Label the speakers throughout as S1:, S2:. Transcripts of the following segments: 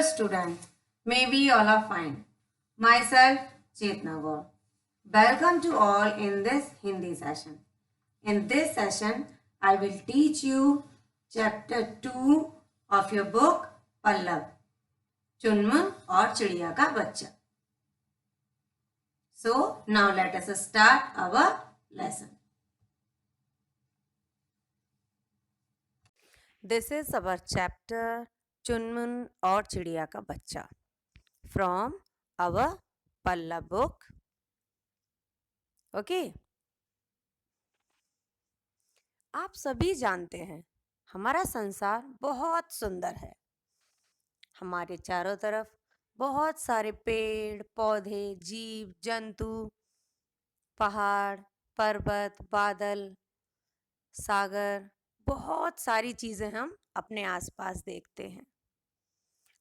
S1: student. Maybe all are fine. Myself, Chetna Gaur. Welcome to all in this Hindi session. In this session, I will teach you chapter 2 of your book Pallav. चुनमुन और चिड़िया का बच्चा. So now let us start our lesson.
S2: This is our chapter चुनमुन और चिड़िया का बच्चा from our पल्ला book. Okay? आप सभी जानते हैं हमारा संसार बहुत सुंदर है. हमारे चारों तरफ बहुत सारे पेड़, पौधे, जीव, जंतु, पहाड़, पर्वत, बादल, सागर, बहुत सारी चीजें हम अपने आसपास देखते हैं.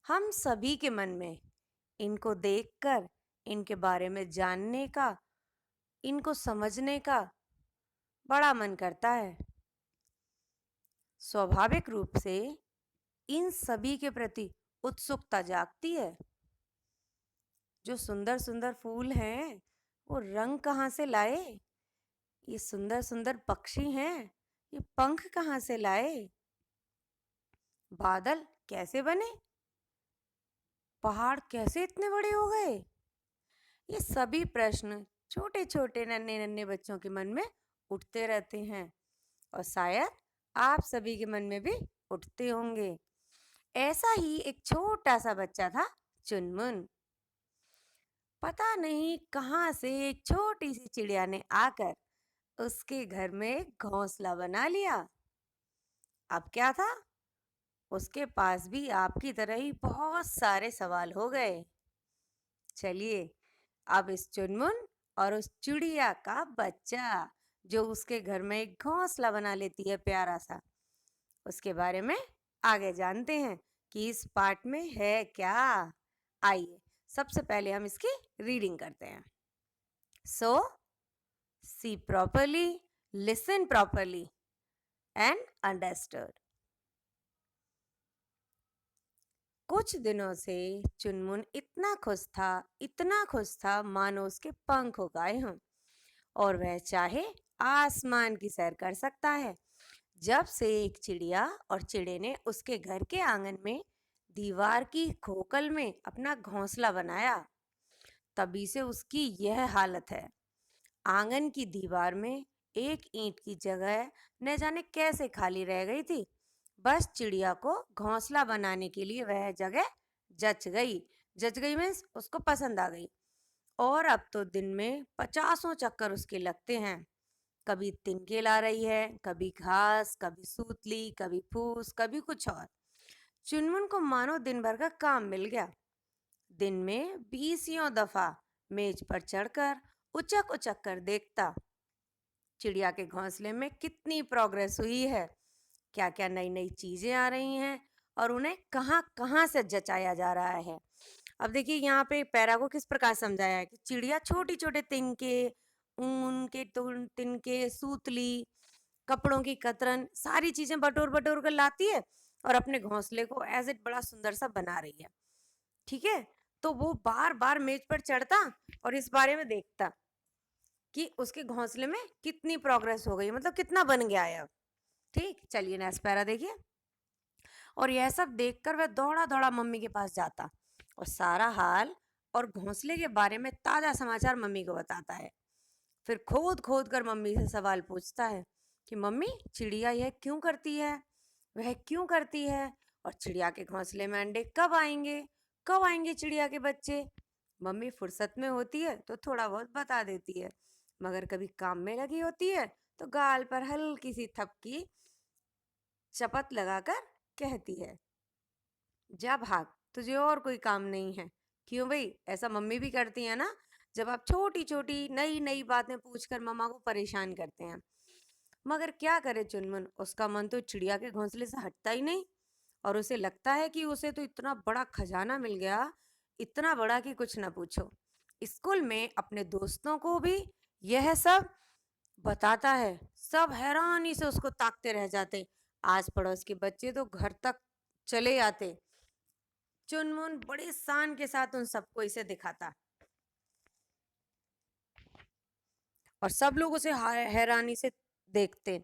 S2: हम सभी के मन में इनको देखकर इनके बारे में जानने का, इनको समझने का बड़ा मन करता है. स्वाभाविक रूप से इन सभी के प्रति उत्सुकता जागती है. जो सुंदर सुंदर फूल हैं वो रंग कहाँ से लाए? ये सुंदर सुंदर पक्षी हैं, ये पंख कहाँ से लाए? बादल कैसे बने? पहाड़ कैसे इतने बड़े हो गए? ये सभी प्रश्न छोटे छोटे नन्हे नन्हे बच्चों के मन में उठते रहते हैं और शायद आप सभी के मन में भी उठते होंगे. ऐसा ही एक छोटा सा बच्चा था चुनमुन. पता नहीं कहाँ से एक छोटी सी चिड़िया ने आकर उसके घर में एक घोंसला बना लिया. अब क्या था? उसके पास भी आपकी तरह ही बहुत सारे सवाल हो गए. चलिए अब इस चुनमुन और उस चिड़िया का बच्चा जो उसके घर में एक घोंसला बना लेती है प्यारा सा, उसके बारे में आगे जानते हैं कि इस पार्ट में है क्या. आइए सबसे पहले हम इसकी रीडिंग करते हैं. So see properly, listen properly and understood. कुछ दिनों से चुनमुन इतना खुश था मानो उसके पंख हो गए हों और वह चाहे आसमान की सैर कर सकता है. जब से एक चिड़िया और चिड़े ने उसके घर के आंगन में दीवार की खोखल में अपना घोंसला बनाया, तभी से उसकी यह हालत है. आंगन की दीवार में एक ईंट की जगह न जाने कैसे खाली रह गई थी. बस चिड़िया को घोंसला बनाने के लिए वह जगह जच गई मीन्स उसको पसंद आ गई. और अब तो दिन में 50 चक्कर उसके लगते हैं. कभी तिनके ला रही है, कभी घास, कभी सूतली, कभी फूस, कभी कुछ और. चुनमुन को मानो दिन भर का काम मिल गया. दिन में 20 दफा मेज पर चढ़कर उचक उचक कर देखता चिड़िया के घोंसले में कितनी प्रोग्रेस हुई है, क्या क्या नई नई चीजें आ रही हैं और उन्हें कहाँ कहाँ से जचाया जा रहा है. अब देखिए यहाँ पे पैरा को किस प्रकार समझाया है कि चिड़िया छोटे छोटे तिनके, ऊन के तिनके, सूतली, कपड़ों की कतरन, सारी चीजें बटोर बटोर कर लाती है और अपने घोंसले को एज इट बड़ा सुंदर सा बना रही है. ठीक है, तो वो बार बार मेज पर चढ़ता और इस बारे में देखता कि उसके घोंसले में कितनी प्रोग्रेस हो गई, मतलब कितना बन गया है अब. ठीक, चलिए नेक्स्ट पैरा देखिए. और यह सब देखकर वह दौड़ा दौड़ा मम्मी के पास जाता और सारा हाल और घोंसले के बारे में ताजा समाचार मम्मी को बताता है. फिर खोद खोद कर मम्मी से सवाल पूछता है कि मम्मी चिड़िया यह क्यों करती है, वह क्यों करती है, और चिड़िया के घोंसले में अंडे कब आएंगे चिड़िया के बच्चे. मम्मी फुर्सत में होती है तो थोड़ा बहुत बता देती है, मगर कभी काम में लगी होती है तो गाल पर हल्की सी थपकी चपत लगाकर कहती है, जा भाग, तुझे और कोई काम नहीं है. क्यों भाई, ऐसा मम्मी भी करती है ना, जब आप छोटी छोटी नई नई बातें पूछकर मम्मा को परेशान करते हैं. मगर क्या करे चुनमुन, उसका मन तो चिड़िया के घोंसले से हटता ही नहीं और उसे लगता है कि उसे तो इतना बड़ा खजाना मिल गया, इतना बड़ा कि कुछ ना पूछो. स्कूल में अपने दोस्तों को भी यह सब बताता है. सब हैरानी से उसको ताकते रह जाते. आस पड़ोस के बच्चे तो घर तक चले आते चुनमुन बड़े शान के साथ उन सबको इसे दिखाता और सब लोग उसे हैरानी से देखते।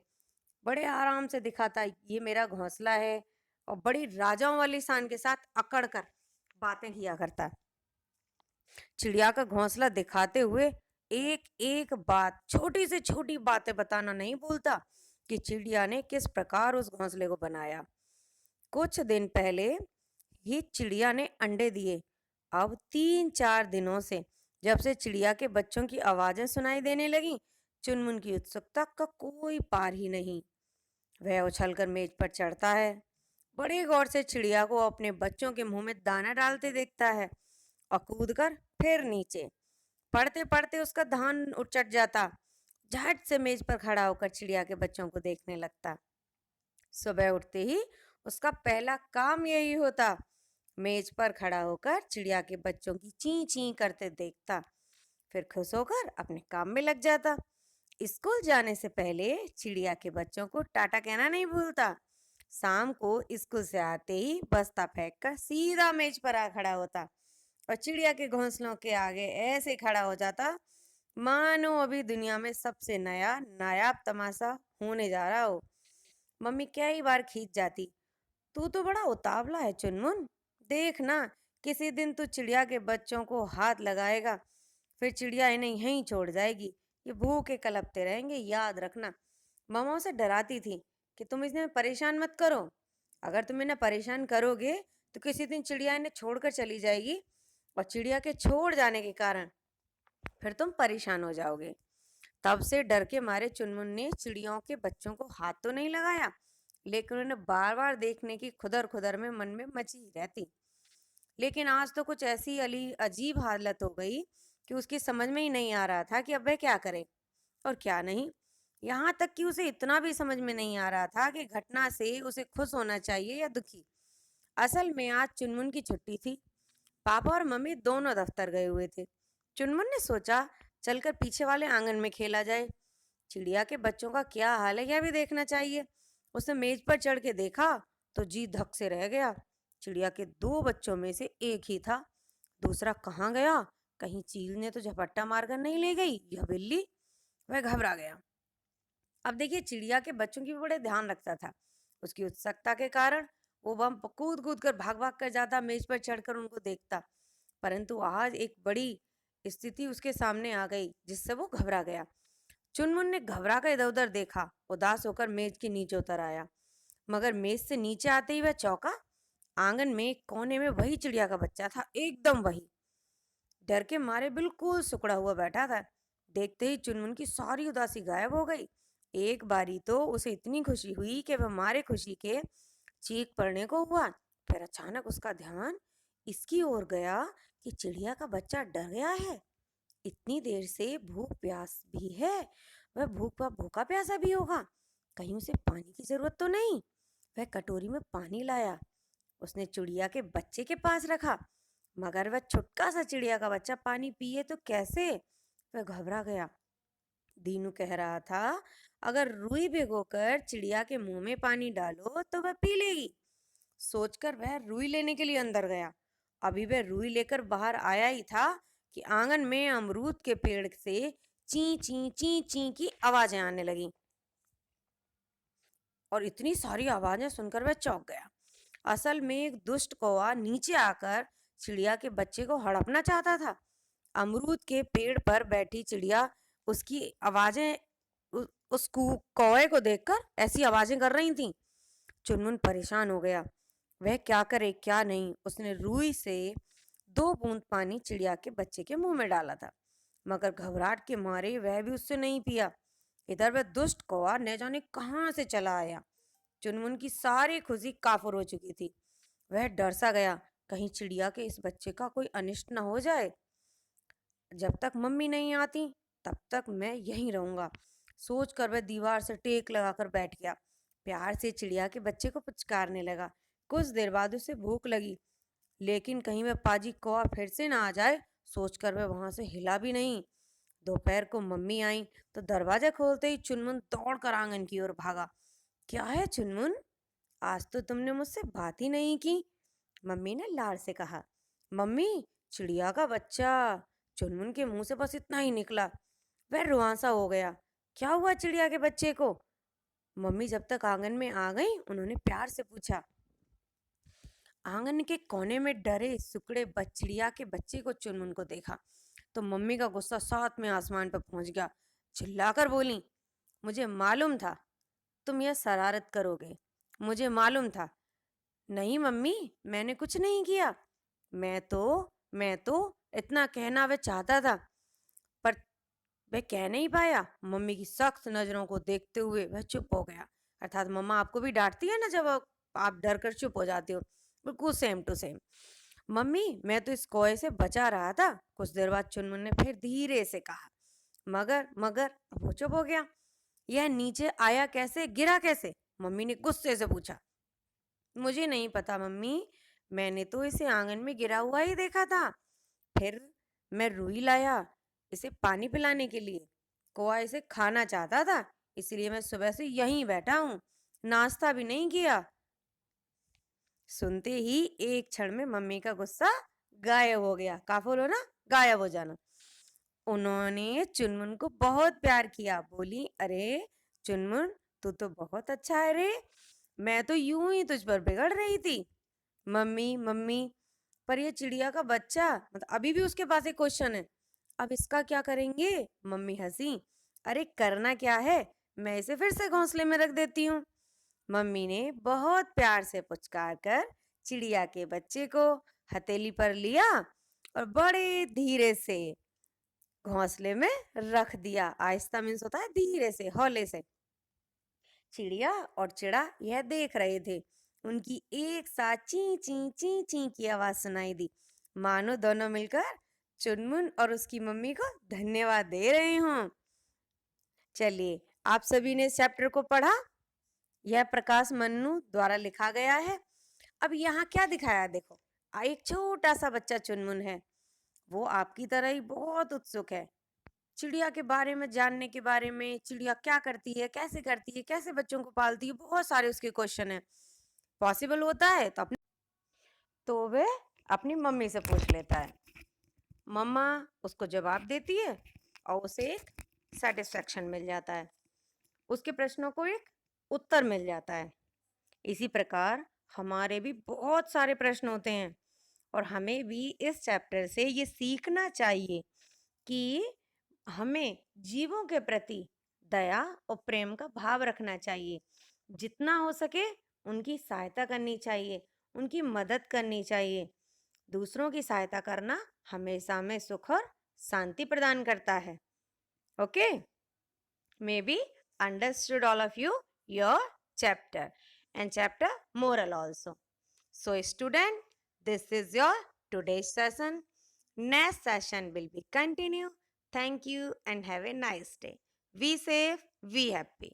S2: बड़े आराम से दिखाता, ये मेरा घोंसला है, और बड़ी राजाओं वाली शान के साथ अकड़ कर बातें किया करता। चिड़िया का घोंसला दिखाते हुए एक एक बात, छोटी से छोटी बातें बताना नहीं भूलता कि चिड़िया ने किस प्रकार उस घोंसले को बनाया। कुछ दिन पहले ही चिड़िया ने अंडे दिए। अब 3-4 दिनों से जब से चिड़िया के बच्चों की आवाजें सुनाई देने लगी, चुनमुन की उत्सुकता का कोई पार ही नहीं। वह उछलकर मेज पर चढ़ता है, बड़े गौर से चिड़िया को अपने बच्चों के मुंह में दाना डालते देखता है और कूदकर फिर नीचे। पढ़ते पढ़ते उसका ध्यान उचट जाता। झट से मेज पर खड़ा होकर चिड़िया के बच्चों को देखने लगता। सुबह उठते ही उसका पहला काम यही होता, मेज पर खड़ा होकर चिड़िया के बच्चों की ची ची करते देखता, फिर खुश होकर अपने काम में लग जाता। स्कूल जाने से पहले चिड़िया के बच्चों को टाटा कहना नहीं भूलता। शाम को स्कूल से आते ही बस्ता फेंक कर सीधा मेज पर आ खड़ा होता और चिड़िया के घोंसलों के आगे ऐसे खड़ा हो जाता मानो अभी दुनिया में सबसे नया नायाब तमाशा होने जा रहा हो। मम्मी कई बार खींच जाती, तू तो बड़ा उतावला है चुनमुन, देख ना, किसी दिन तू चिड़िया के बच्चों को हाथ लगाएगा, फिर चिड़िया इन्हें यहीं छोड़ जाएगी, ये भूखे कलपते रहेंगे, याद रखना। मामा उसे डराती थी कि तुम इन्हें परेशान मत करो, अगर तुम इन्हें परेशान करोगे तो किसी दिन चिड़िया इन्हें छोड़कर चली जाएगी और चिड़िया के छोड़ जाने के कारण फिर तुम परेशान हो जाओगे। तब से डर के मारे चुनमुन ने चिड़ियों के बच्चों को हाथ तो नहीं लगाया, लेकिन उन्हें बार बार देखने की खुदर खुदर में मन में मची रहती। लेकिन आज तो कुछ ऐसी अजीब हालत हो गई कि उसकी समझ में ही नहीं आ रहा था कि अब वह क्या करे और क्या नहीं। यहाँ तक कि उसे इतना भी समझ में नहीं आ रहा था कि घटना से उसे खुश होना चाहिए या दुखी। असल में आज चुनमुन की छुट्टी थी। पापा और मम्मी दोनों दफ्तर गए हुए थे। चुनमुन ने सोचा चलकर पीछे वाले आंगन में खेला जाए, चिड़िया के बच्चों का क्या हाल है यह भी देखना चाहिए। उसने मेज पर चढ़ के देखा तो जी धक से रह गया। चिड़िया के 2 बच्चों में से एक ही था, दूसरा कहाँ गया? कहीं चील ने तो झपट्टा मारकर नहीं ले गई यह बिल्ली? वह घबरा गया। अब देखिए, चिड़िया के बच्चों की भी बड़े ध्यान रखता था। उसकी उत्सुकता के कारण वो बम कूद कूद कर भाग भाग कर जाता, मेज पर चढ़कर उनको देखता। परंतु आज एक बड़ी स्थिति उसके सामने आ गई जिससे वो घबरा गया। चुनमुन ने घबरा कर इधर उधर देखा, उदास होकर मेज के नीचे उतर आया, मगर मेज से नीचे आते ही वह चौंका। आंगन में एक कोने में वही चिड़िया का बच्चा था, एकदम वही, डर के मारे बिल्कुल सुकड़ा हुआ बैठा था। देखते ही चुनमुन की सारी उदासी गायब हो गई। एक बारी तो उसे इतनी खुशी हुई कि वह मारे खुशी के चीख पड़ने को हुआ। फिर अचानक उसका ध्यान इसकी ओर गया कि चिड़िया का बच्चा डर गया है। इतनी देर से भूख प्यास भी है, वह भूखा प्यासा भी होगा, कहीं उसे पानी की जरूरत तो नहीं। वह कटोरी में पानी लाया, उसने चिड़िया के बच्चे के पास रखा, मगर वह छुटका सा चिड़िया का बच्चा पानी पिए तो कैसे? वह घबरा गया। दीनू कह रहा था, अगर रुई भिगोकर चिड़िया के मुंह में पानी डालो तो वह पी लेगी। सोचकर वह रुई लेने के लिए अंदर गया। अभी वह रुई लेकर बाहर आया ही था कि आंगन में अमरूद के पेड़ से ची ची की आवाजें आने लगी और इतनी सारी आवाजें सुनकर वह चौंक गया। असल में एक दुष्ट कौवा नीचे आकर चिड़िया के बच्चे को हड़पना चाहता था। अमरूद के पेड़ पर बैठी चिड़िया उसकी आवाजें उस कौवे को देखकर ऐसी आवाजें कर रही थीं। चुनमुन परेशान हो गया, वह क्या करे क्या नहीं। उसने रुई से 2 बूंद पानी चिड़िया के बच्चे के मुंह में डाला था, मगर घबराहट के मारे वह भी उससे नहीं पिया। इधर वह दुष्ट कौवा न जाने कहाँ से चला आया। चुनमुन की सारी खुशी काफुर हो चुकी थी। वह डर सा गया, कहीं चिड़िया के इस बच्चे का कोई अनिष्ट न हो जाए। जब तक मम्मी नहीं आती तब तक मैं यहीं रहूंगा, सोचकर वह दीवार से टेक लगाकर बैठ गया। प्यार से चिड़िया के बच्चे को पुचकारने लगा। कुछ देर बाद उसे भूख लगी, लेकिन कहीं वह पाजी कौवा फिर से ना आ जाए, सोचकर वह वहां से हिला भी नहीं। दोपहर को मम्मी आई तो दरवाजा खोलते ही चुनमुन दौड़कर आंगन की ओर भागा। क्या है चुनमुन, आज तो तुमने मुझसे बात ही नहीं की, मम्मी ने लार से कहा। मम्मी, चिड़िया का बच्चा। चुनमुन के मुंह से बस इतना ही निकला। वह रुआंसा हो गया। क्या हुआ चिड़िया के बच्चे को? मम्मी जब तक आंगन में आ गई, उन्होंने प्यार से पूछा। आंगन के कोने में डरे सुकड़े चिड़िया के बच्चे को चुनमुन को देखा तो मम्मी का गुस्सा साथ में आसमान पर पहुंच गया। चिल्लाकर बोली, मुझे मालूम था तुम यह शरारत करोगे। मुझे मालूम था। नहीं मम्मी, मैंने कुछ नहीं किया। मैं तो इतना कहना वह चाहता था, पर वह कह नहीं पाया। मम्मी की सख्त नजरों को देखते हुए वह चुप हो गया। अर्थात मम्मा आपको भी डांटती है ना जब आप डर कर चुप हो जाते हो, बिल्कुल सेम टू सेम। मम्मी, मैं तो इस कोए से बचा रहा था। कुछ देर बाद चुनमुन ने फिर धीरे से कहा। मगर मगर अब वो चुप हो गया। यह नीचे आया कैसे, गिरा कैसे? मम्मी ने गुस्से से पूछा। मुझे नहीं पता मम्मी, मैंने तो इसे आंगन में गिरा हुआ ही देखा था। फिर मैं रुई लाया इसे पानी पिलाने के लिए। कौआ इसे खाना चाहता था, इसलिए मैं सुबह से यहीं बैठा हूँ। नाश्ता भी नहीं किया। सुनते ही एक क्षण में मम्मी का गुस्सा गायब हो गया। काफुल हो ना, गायब हो जाना। उन्होंने चुनमुन को बहुत प्यार किया। बोली, अरे चुनमुन, तू तो बहुत अच्छा है रे। मैं तो यूं ही तुझ पर बिगड़ रही थी। मम्मी मम्मी, पर ये चिड़िया का बच्चा, मतलब अभी भी उसके पास एक क्वेश्चन है। अब इसका क्या करेंगे? मम्मी हंसी। अरे करना क्या है, मैं इसे फिर से घोंसले में रख देती हूँ। मम्मी ने बहुत प्यार से पुचकार कर चिड़िया के बच्चे को हथेली पर लिया और बड़े धीरे से घोंसले में रख दिया। आहिस्ता मीन्स होता है धीरे से, हौले से। चिड़िया और चिड़ा यह देख रहे थे। उनकी एक साथ ची ची ची ची की आवाज सुनाई दी, मानो दोनों मिलकर चुनमुन और उसकी मम्मी को धन्यवाद दे रहे हों। चलिए, आप सभी ने इस चैप्टर को पढ़ा। यह प्रकाश मन्नू द्वारा लिखा गया है। अब यहाँ क्या दिखाया है, देखो। एक छोटा सा बच्चा चुनमुन है। वो आपकी तरह ही बहुत उत्सुक है चिड़िया के बारे में जानने के बारे में। चिड़िया क्या करती है, कैसे बच्चों को पालती है, बहुत सारे उसके क्वेश्चन है। पॉसिबल होता है तो वे अपनी मम्मी से पूछ लेता है। मम्मा उसको जवाब देती है और उसे एक सेटिस्फेक्शन मिल जाता है, उसके प्रश्नों को एक उत्तर मिल जाता है। इसी प्रकार हमारे भी बहुत सारे प्रश्न होते हैं और हमें भी इस चैप्टर से ये सीखना चाहिए कि हमें जीवों के प्रति दया और प्रेम का भाव रखना चाहिए। जितना हो सके उनकी सहायता करनी चाहिए, उनकी मदद करनी चाहिए। दूसरों की सहायता करना हमेशा हमें सुख और शांति प्रदान करता है। Okay, may be understood all of you your chapter and chapter moral also. So student, this is your today's session. Next session will be continue. Thank you and have a nice day. Be safe, be happy.